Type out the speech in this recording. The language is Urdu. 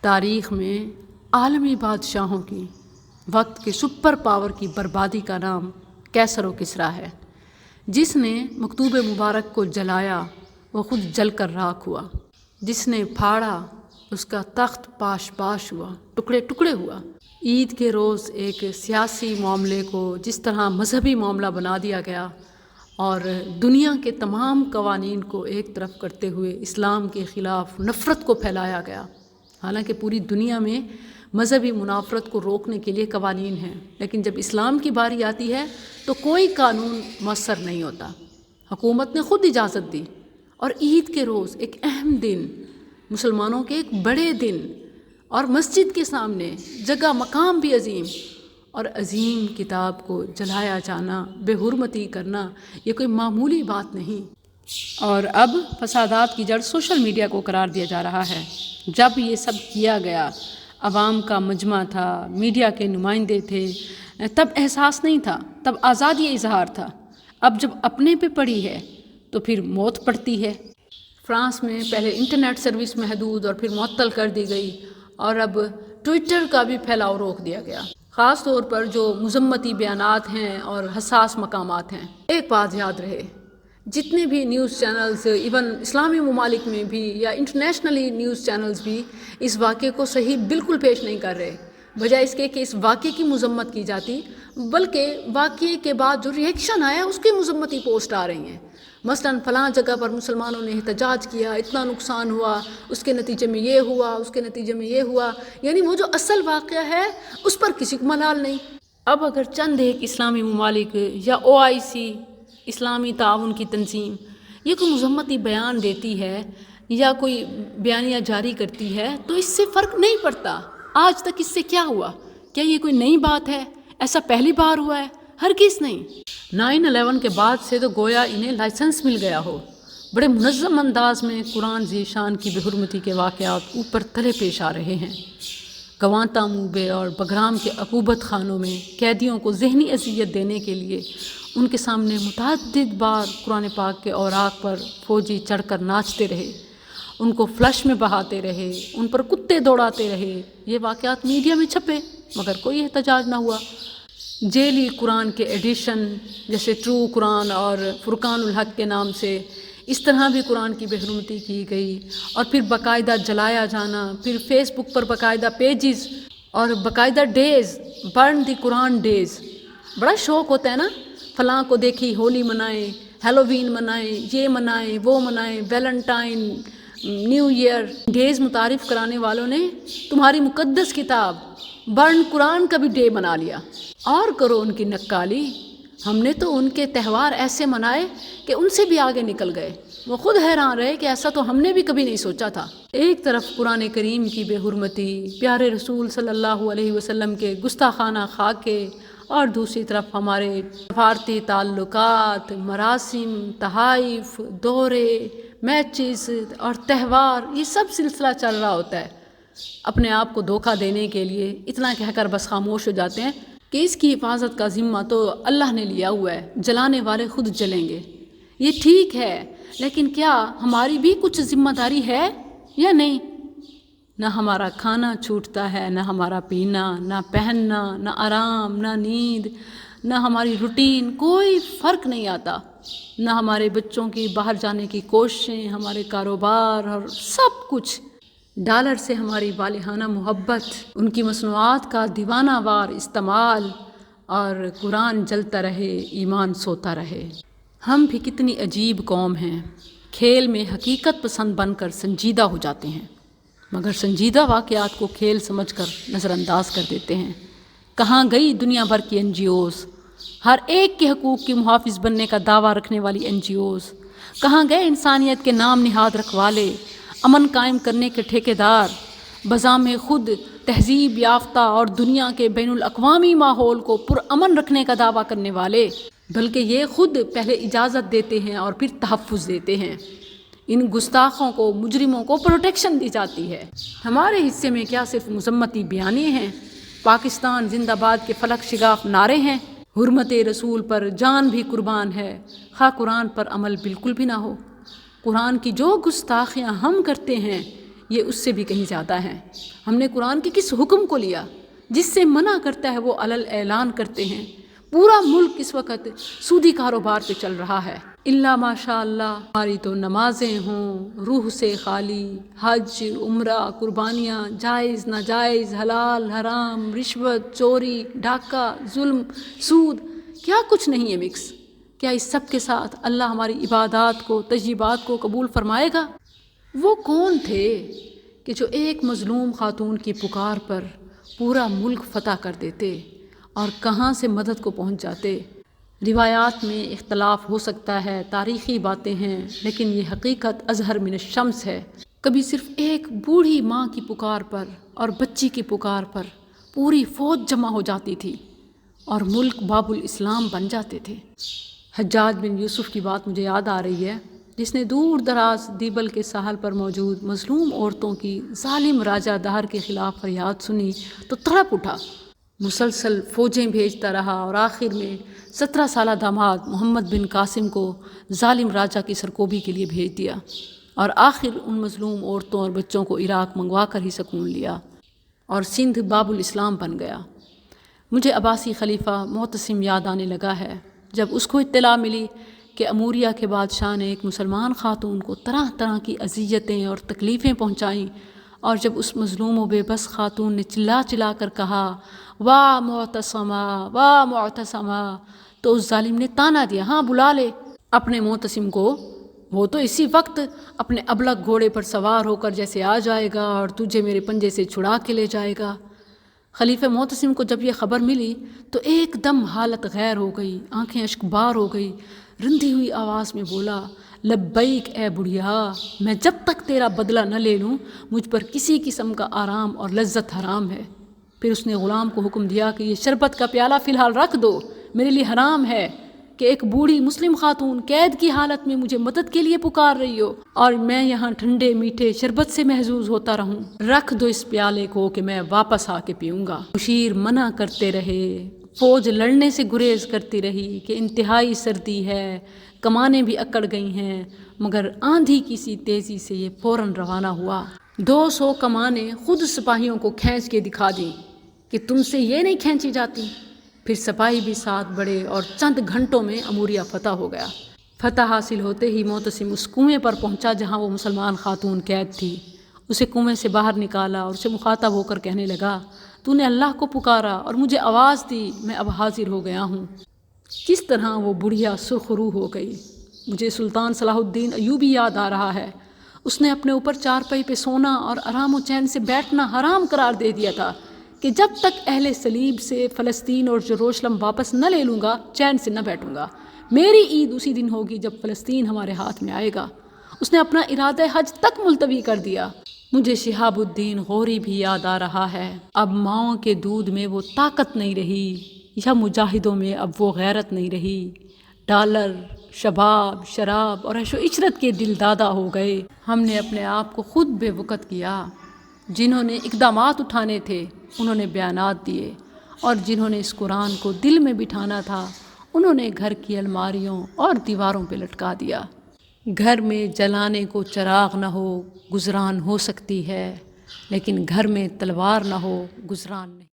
تاریخ میں عالمی بادشاہوں کی وقت کے سپر پاور کی بربادی کا نام کیسر و کسریٰ ہے۔ جس نے مکتوب مبارک کو جلایا وہ خود جل کر راکھ ہوا، جس نے پھاڑا اس کا تخت پاش پاش ہوا، ٹکڑے ٹکڑے ہوا۔ عید کے روز ایک سیاسی معاملے کو جس طرح مذہبی معاملہ بنا دیا گیا اور دنیا کے تمام قوانین کو ایک طرف کرتے ہوئے اسلام کے خلاف نفرت کو پھیلایا گیا، حالانکہ پوری دنیا میں مذہبی منافرت کو روکنے کے لیے قوانین ہیں، لیکن جب اسلام کی باری آتی ہے تو کوئی قانون مؤثر نہیں ہوتا۔ حکومت نے خود اجازت دی، اور عید کے روز ایک اہم دن، مسلمانوں کے ایک بڑے دن، اور مسجد کے سامنے جگہ مقام بھی عظیم، اور عظیم کتاب کو جلایا جانا، بے حرمتی کرنا، یہ کوئی معمولی بات نہیں۔ اور اب فسادات کی جڑ سوشل میڈیا کو قرار دیا جا رہا ہے۔ جب یہ سب کیا گیا، عوام کا مجمع تھا، میڈیا کے نمائندے تھے، تب احساس نہیں تھا، تب آزادی اظہار تھا۔ اب جب اپنے پہ پڑی ہے تو پھر موت پڑتی ہے۔ فرانس میں پہلے انٹرنیٹ سروس محدود اور پھر معطل کر دی گئی، اور اب ٹویٹر کا بھی پھیلاؤ روک دیا گیا، خاص طور پر جو مذمتی بیانات ہیں اور حساس مقامات ہیں۔ ایک بات یاد رہے، جتنے بھی نیوز چینلز، ایون اسلامی ممالک میں بھی یا انٹرنیشنلی نیوز چینلز بھی اس واقعے کو صحیح بالکل پیش نہیں کر رہے، بجائے اس کے کہ اس واقعے کی مذمت کی جاتی، بلکہ واقعے کے بعد جو ریئیکشن آیا اس کی مذمتی پوسٹ آ رہی ہیں۔ مثلاً فلاں جگہ پر مسلمانوں نے احتجاج کیا، اتنا نقصان ہوا، اس کے نتیجے میں یہ ہوا، اس کے نتیجے میں یہ ہوا، یعنی وہ جو اصل واقعہ ہے اس پر کسی کو ملال نہیں۔ اب اگر چند ایک اسلامی ممالک یا OIC، اسلامی تعاون کی تنظیم، یہ کوئی مذمتی بیان دیتی ہے یا کوئی بیانیہ جاری کرتی ہے تو اس سے فرق نہیں پڑتا۔ آج تک اس سے کیا ہوا؟ کیا یہ کوئی نئی بات ہے؟ ایسا پہلی بار ہوا ہے؟ ہرگز نہیں۔ 9/11 کے بعد سے تو گویا انہیں لائسنس مل گیا ہو، بڑے منظم انداز میں قرآن ذی شان کی بے حرمتی کے واقعات اوپر تلے پیش آ رہے ہیں۔ گوانتانامو بے اور بگرام کے عقوبت خانوں میں قیدیوں کو ذہنی اذیت دینے کے لیے ان کے سامنے متعدد بار قرآن پاک کے اوراق پر فوجی چڑھ کر ناچتے رہے، ان کو فلش میں بہاتے رہے، ان پر کتے دوڑاتے رہے۔ یہ واقعات میڈیا میں چھپے مگر کوئی احتجاج نہ ہوا۔ جیلی قرآن کے ایڈیشن جیسے ٹرو قرآن اور فرقان الحق کے نام سے اس طرح بھی قرآن کی بے حرمتی کی گئی، اور پھر باقاعدہ جلایا جانا، پھر فیس بک پر باقاعدہ پیجز اور باقاعدہ ڈیز، برن دی قرآن ڈیز۔ بڑا شوق ہوتا ہے نا، فلاں کو دیکھی ہولی منائیں، ہیلووین منائیں، یہ منائیں، وہ منائیں، ویلنٹائن، نیو ایئر ڈیز متعارف کرانے والوں نے تمہاری مقدس کتاب برن قرآن کا بھی ڈے بنا لیا۔ اور کرو ان کی نکالی، ہم نے تو ان کے تہوار ایسے منائے کہ ان سے بھی آگے نکل گئے، وہ خود حیران رہے کہ ایسا تو ہم نے بھی کبھی نہیں سوچا تھا۔ ایک طرف قرآن کریم کی بے حرمتی، پیارے رسول صلی اللہ علیہ وسلم کے گستاخانہ خاکے، اور دوسری طرف ہمارے سفارتی تعلقات، مراسم، تحائف، دورے، میچز اور تہوار، یہ سب سلسلہ چل رہا ہوتا ہے۔ اپنے آپ کو دھوکہ دینے کے لیے اتنا کہہ کر بس خاموش ہو جاتے ہیں کہ اس کی حفاظت کا ذمہ تو اللہ نے لیا ہوا ہے، جلانے والے خود جلیں گے۔ یہ ٹھیک ہے، لیکن کیا ہماری بھی کچھ ذمہ داری ہے یا نہیں؟ نہ ہمارا کھانا چھوٹتا ہے، نہ ہمارا پینا، نہ پہننا، نہ آرام، نہ نیند، نہ ہماری روٹین، کوئی فرق نہیں آتا۔ نہ ہمارے بچوں کی باہر جانے کی کوششیں، ہمارے کاروبار اور سب کچھ۔ ڈالر سے ہماری والہانہ محبت، ان کی مصنوعات کا دیوانہ وار استعمال، اور قرآن جلتا رہے، ایمان سوتا رہے۔ ہم بھی کتنی عجیب قوم ہیں، کھیل میں حقیقت پسند بن کر سنجیدہ ہو جاتے ہیں، مگر سنجیدہ واقعات کو کھیل سمجھ کر نظر انداز کر دیتے ہیں۔ کہاں گئی دنیا بھر کی NGOs، ہر ایک کے حقوق کی محافظ بننے کا دعویٰ رکھنے والی NGOs؟ کہاں گئے انسانیت کے نام نہاد رکھوالے، امن قائم کرنے کے ٹھیکیدار، بذام خود تہذیب یافتہ اور دنیا کے بین الاقوامی ماحول کو پرامن رکھنے کا دعویٰ کرنے والے؟ بلکہ یہ خود پہلے اجازت دیتے ہیں اور پھر تحفظ دیتے ہیں۔ ان گستاخوں کو، مجرموں کو پروٹیکشن دی جاتی ہے۔ ہمارے حصے میں کیا صرف مذمتی بیانیے ہیں؟ پاکستان زندہ باد کے فلک شگاف نعرے ہیں؟ حرمت رسول پر جان بھی قربان ہے، خواہ قرآن پر عمل بالکل بھی نہ ہو۔ قرآن کی جو گستاخیاں ہم کرتے ہیں، یہ اس سے بھی کہیں زیادہ ہیں۔ ہم نے قرآن کے کس حکم کو لیا؟ جس سے منع کرتا ہے وہ علل اعلان کرتے ہیں۔ پورا ملک اس وقت سودی کاروبار پہ چل رہا ہے۔ اللہ ماشاء اللہ ہماری تو نمازیں ہوں روح سے خالی، حج، عمرہ، قربانیاں، جائز ناجائز، حلال حرام، رشوت، چوری، ڈاکہ، ظلم، سود، کیا کچھ نہیں ہے مکس۔ کیا اس سب کے ساتھ اللہ ہماری عبادات کو، تجیبات کو قبول فرمائے گا؟ وہ کون تھے کہ جو ایک مظلوم خاتون کی پکار پر پورا ملک فتح کر دیتے اور کہاں سے مدد کو پہنچ جاتے؟ روایات میں اختلاف ہو سکتا ہے، تاریخی باتیں ہیں، لیکن یہ حقیقت اظہر من الشمس ہے۔ کبھی صرف ایک بوڑھی ماں کی پکار پر اور بچی کی پکار پر پوری فوج جمع ہو جاتی تھی اور ملک باب الاسلام بن جاتے تھے۔ حجاج بن یوسف کی بات مجھے یاد آ رہی ہے، جس نے دور دراز دیبل کے ساحل پر موجود مظلوم عورتوں کی ظالم راجہ دہر کے خلاف فریاد سنی تو تڑپ اٹھا۔ مسلسل فوجیں بھیجتا رہا اور آخر میں 17 سالہ داماد محمد بن قاسم کو ظالم راجہ کی سرکوبی کے لیے بھیج دیا اور آخر ان مظلوم عورتوں اور بچوں کو عراق منگوا کر ہی سکون لیا اور سندھ باب الاسلام بن گیا۔ مجھے عباسی خلیفہ معتصم یاد آنے لگا ہے جب اس کو اطلاع ملی کہ اموریہ کے بادشاہ نے ایک مسلمان خاتون کو طرح طرح کی اذیتیں اور تکلیفیں پہنچائیں، اور جب اس مظلوم و بے بس خاتون نے چلا چلا کر کہا واہ معتصمہ واہ معتصمہ، تو اس ظالم نے تانا دیا، ہاں بلا لے اپنے معتصم کو، وہ تو اسی وقت اپنے ابلک گھوڑے پر سوار ہو کر جیسے آ جائے گا اور تجھے میرے پنجے سے چھڑا کے لے جائے گا۔ خلیفہ معتصم کو جب یہ خبر ملی تو ایک دم حالت غیر ہو گئی، آنکھیں اشک بار ہو گئی، رندی ہوئی آواز میں بولا لبیک اے بڑھیا، میں جب تک تیرا بدلہ نہ لے لوں مجھ پر کسی قسم کا آرام اور لذت حرام ہے۔ پھر اس نے غلام کو حکم دیا کہ یہ شربت کا پیالہ فی الحال رکھ دو، میرے لیے حرام ہے کہ ایک بوڑھی مسلم خاتون قید کی حالت میں مجھے مدد کے لیے پکار رہی ہو اور میں یہاں ٹھنڈے میٹھے شربت سے محظوظ ہوتا رہوں۔ رکھ دو اس پیالے کو کہ میں واپس آ کے پیوں گا۔ مشیر منع کرتے رہے، فوج لڑنے سے گریز کرتی رہی کہ انتہائی سردی ہے، کمانیں بھی اکڑ گئی ہیں، مگر آندھی کی سی تیزی سے یہ فوراً روانہ ہوا۔ 200 کمانیں خود سپاہیوں کو کھینچ کے دکھا دیں کہ تم سے یہ نہیں کھینچی جاتی۔ پھر سپاہی بھی ساتھ بڑھے اور چند گھنٹوں میں اموریہ فتح ہو گیا۔ فتح حاصل ہوتے ہی معتصم اس کنویں پر پہنچا جہاں وہ مسلمان خاتون قید تھی، اسے کنویں سے باہر نکالا اور اسے مخاطب ہو کر کہنے لگا تو نے اللہ کو پکارا اور مجھے آواز دی، میں اب حاضر ہو گیا ہوں۔ کس طرح وہ بڑھیا سرخ روح ہو گئی۔ مجھے سلطان صلاح الدین ایوبی یاد آ رہا ہے، اس نے اپنے اوپر چارپائی پہ سونا اور آرام و چین سے بیٹھنا حرام قرار دے دیا تھا کہ جب تک اہل صلیب سے فلسطین اور یروشلم واپس نہ لے لوں گا چین سے نہ بیٹھوں گا۔ میری عید اسی دن ہوگی جب فلسطین ہمارے ہاتھ میں آئے گا۔ اس نے اپنا ارادہ حج تک ملتوی کر دیا۔ مجھے شہاب الدین غوری بھی یاد آ رہا ہے، اب ماؤں کے دودھ میں وہ طاقت نہیں رہی، یا مجاہدوں میں اب وہ غیرت نہیں رہی۔ ڈالر، شباب، شراب اور عیش و عشرت کے دل دادا ہو گئے۔ ہم نے اپنے آپ کو خود بے وقت کیا۔ جنہوں نے اقدامات اٹھانے تھے انہوں نے بیانات دیے، اور جنہوں نے اس قرآن کو دل میں بٹھانا تھا انہوں نے گھر کی الماریوں اور دیواروں پہ لٹکا دیا۔ گھر میں جلانے کو چراغ نہ ہو گزران ہو سکتی ہے، لیکن گھر میں تلوار نہ ہو گزران نہیں۔